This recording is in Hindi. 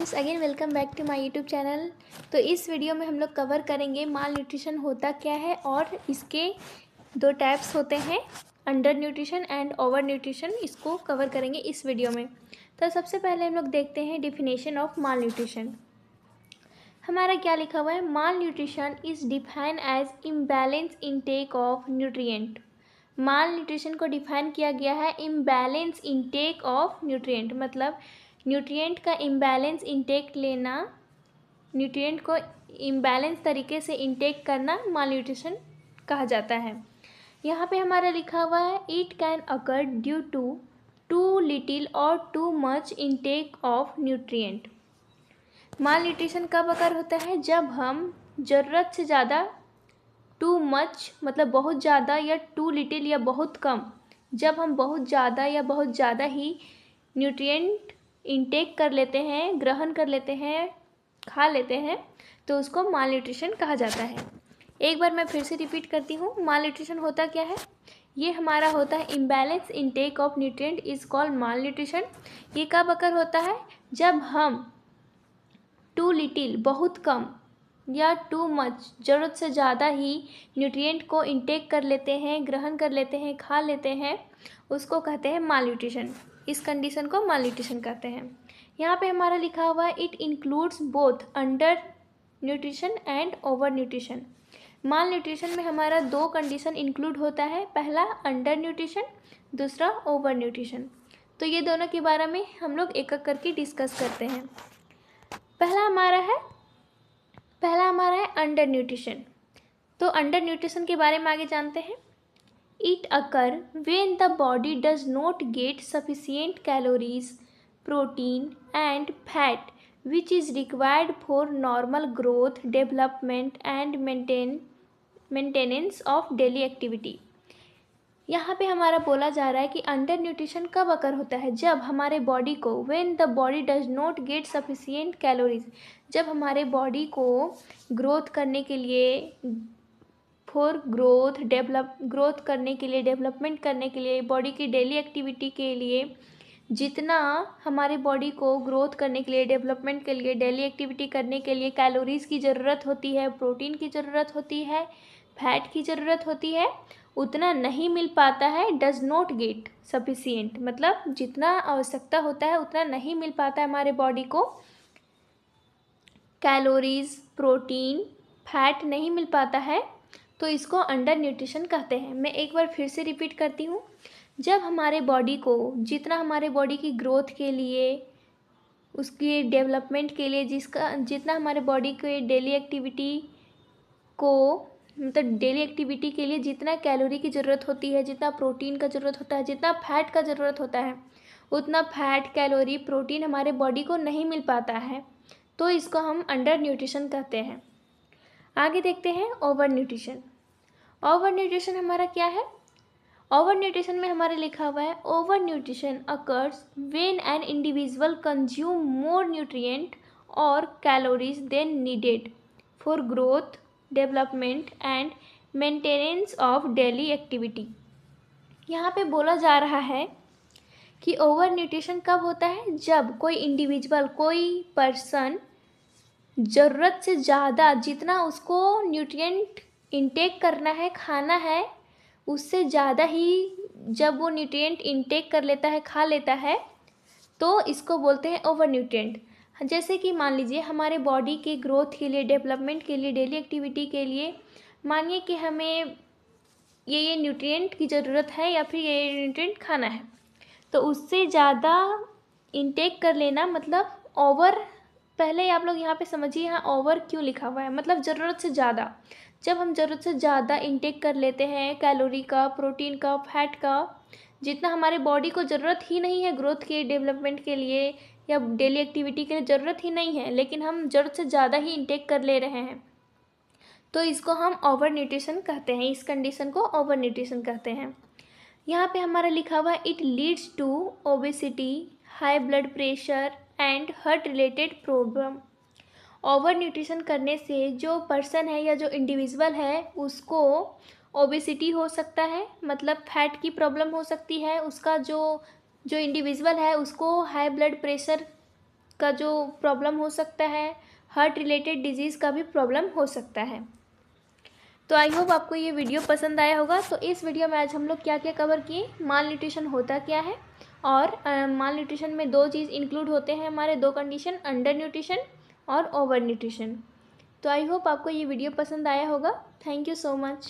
Again welcome back to my YouTube channel. तो इस वीडियो में हम लोग कवर करेंगे माल न्यूट्रिशन होता क्या है और इसके दो टाइप्स होते हैं, under nutrition and over nutrition. इसको कवर करेंगे इस वीडियो में। तो सबसे पहले हम लोग देखते हैं डिफिनेशन ऑफ माल न्यूट्रिशन। हमारा क्या लिखा हुआ है, malnutrition is defined as imbalance intake of nutrient. Malnutrition को डिफाइन किया गया है इम्बैलेंस इनटेक ऑफ न्यूट्रिएंट, मतलब न्यूट्रिएंट का इम्बैलेंस इनटेक लेना, न्यूट्रिएंट को इम्बैलेंस तरीके से इनटेक करना माल न्यूट्रिशन कहा जाता है। यहाँ पे हमारा लिखा हुआ है it can occur due to too little और too much intake of nutrient. Malnutrition कब अकर होता है, जब हम ज़रूरत से ज़्यादा, टू मच मतलब बहुत ज़्यादा, या टू लिटिल या बहुत कम, जब हम बहुत ज़्यादा या बहुत ज़्यादा ही न्यूट्रिएंट इनटेक कर लेते हैं, ग्रहण कर लेते हैं, खा लेते हैं, तो उसको माल न्यूट्रिशन कहा जाता है। एक बार मैं फिर से रिपीट करती हूँ, माल न्यूट्रिशन होता क्या है। ये हमारा होता है imbalance intake of nutrient is called mall nutrition. ये कब अकर होता है, जब हम टू लिटिल बहुत कम या टू मच ज़रूरत से ज़्यादा ही न्यूट्रिएंट को इनटेक कर लेते हैं, ग्रहण कर लेते हैं, खा लेते हैं, उसको कहते हैं माल न्यूट्रिशन। इस कंडीशन को माल न्यूट्रिशन कहते हैं। यहाँ पे हमारा लिखा हुआ है it includes both under nutrition and over nutrition. Mall nutrition में हमारा दो कंडीशन इंक्लूड होता है, पहला अंडर न्यूट्रिशन, दूसरा ओवर न्यूट्रिशन। तो ये दोनों के बारे में हम लोग एक एक करके डिस्कस करते हैं। पहला हमारा है अंडर न्यूट्रिशन। तो अंडर न्यूट्रिशन के बारे में आगे जानते हैं। It occur when the body does not gate sufficient calories, protein and fat which is required for normal growth, development and maintenance of daily activity. यहाँ पे हमारा बोला जा रहा है कि अंडर न्यूट्रिशन कब अकर होता है, जब हमारे बॉडी को, when the body does not gate sufficient calories, जब हमारे बॉडी को ग्रोथ करने के लिए, फॉर ग्रोथ करने के लिए, डेवलपमेंट करने के लिए, बॉडी की डेली एक्टिविटी के लिए, जितना हमारे बॉडी को ग्रोथ करने के लिए, डेवलपमेंट के लिए, डेली एक्टिविटी करने के लिए कैलोरीज़ की ज़रूरत होती है, प्रोटीन की ज़रूरत होती है, फैट की ज़रूरत होती है, उतना नहीं मिल पाता है। डज नॉट गेट सफिशिएंट मतलब जितना आवश्यकता होता है उतना नहीं मिल पाता है हमारे बॉडी को, कैलोरीज, प्रोटीन, फैट नहीं मिल पाता है, तो इसको अंडर न्यूट्रिशन कहते हैं। मैं एक बार फिर से रिपीट करती हूँ, जब हमारे बॉडी को, जितना हमारे बॉडी की ग्रोथ के लिए, उसके डेवलपमेंट के लिए, जितना हमारे बॉडी के डेली एक्टिविटी को, मतलब डेली एक्टिविटी के लिए जितना कैलोरी की ज़रूरत होती है, जितना प्रोटीन का ज़रूरत होता है, जितना फैट का ज़रूरत होता है, उतना फैट, कैलोरी, प्रोटीन हमारे बॉडी को नहीं मिल पाता है, तो इसको हम अंडर न्यूट्रिशन कहते हैं। आगे देखते हैं ओवर न्यूट्रिशन। ओवर न्यूट्रिशन हमारा क्या है, ओवर न्यूट्रिशन में हमारे लिखा हुआ है over nutrition occurs when an individual consume more nutrient और calories than needed for growth, development and maintenance of daily activity. यहाँ पे बोला जा रहा है कि ओवर न्यूट्रिशन कब होता है, जब कोई इंडिविजुअल, कोई पर्सन ज़रूरत से ज़्यादा, जितना उसको न्यूट्रिएंट इनटेक करना है, खाना है, उससे ज़्यादा ही जब वो न्यूट्रिएंट इनटेक कर लेता है, खा लेता है, तो इसको बोलते हैं ओवर न्यूट्रिएंट। जैसे कि मान लीजिए हमारे बॉडी के ग्रोथ के लिए, डेवलपमेंट के लिए, डेली एक्टिविटी के लिए, मानिए कि हमें ये न्यूट्रिएंट की ज़रूरत है या फिर ये न्यूट्रिएंट खाना है, तो उससे ज़्यादा इनटेक कर लेना मतलब ओवर। पहले आप लोग यहाँ पे समझिए, यहाँ ओवर क्यों लिखा हुआ है, मतलब ज़रूरत से ज़्यादा। जब हम ज़रूरत से ज़्यादा इनटेक कर लेते हैं कैलोरी का, प्रोटीन का, फैट का, जितना हमारे बॉडी को ज़रूरत ही नहीं है ग्रोथ के, डेवलपमेंट के लिए या डेली एक्टिविटी के लिए ज़रूरत ही नहीं है, लेकिन हम ज़रूरत से ज़्यादा ही इनटेक कर ले रहे हैं, तो इसको हम ओवर न्यूट्रिशन कहते हैं। इस कंडीशन को ओवर न्यूट्रिशन कहते हैं। यहाँ पे हमारा लिखा हुआ है it leads to obesity, high blood pressure and heart related problem. Over nutrition करने से जो पर्सन है या जो इंडिविजुअल है उसको ओबेसिटी हो सकता है, मतलब फैट की प्रॉब्लम हो सकती है, उसका जो इंडिविजुअल है उसको हाई ब्लड प्रेशर का जो प्रॉब्लम हो सकता है, हार्ट रिलेटेड डिजीज़ का भी प्रॉब्लम हो सकता है। तो आई होप आपको ये वीडियो पसंद आया होगा। तो इस वीडियो में आज हम लोग क्या क्या कवर किए, माल न्यूट्रिशन होता क्या है, और माल न्यूट्रिशन में दो चीज़ इंक्लूड होते हैं हमारे, दो कंडीशन, अंडर न्यूट्रिशन और ओवर न्यूट्रिशन। तो आई होप आपको ये वीडियो पसंद आया होगा। Thank you so much.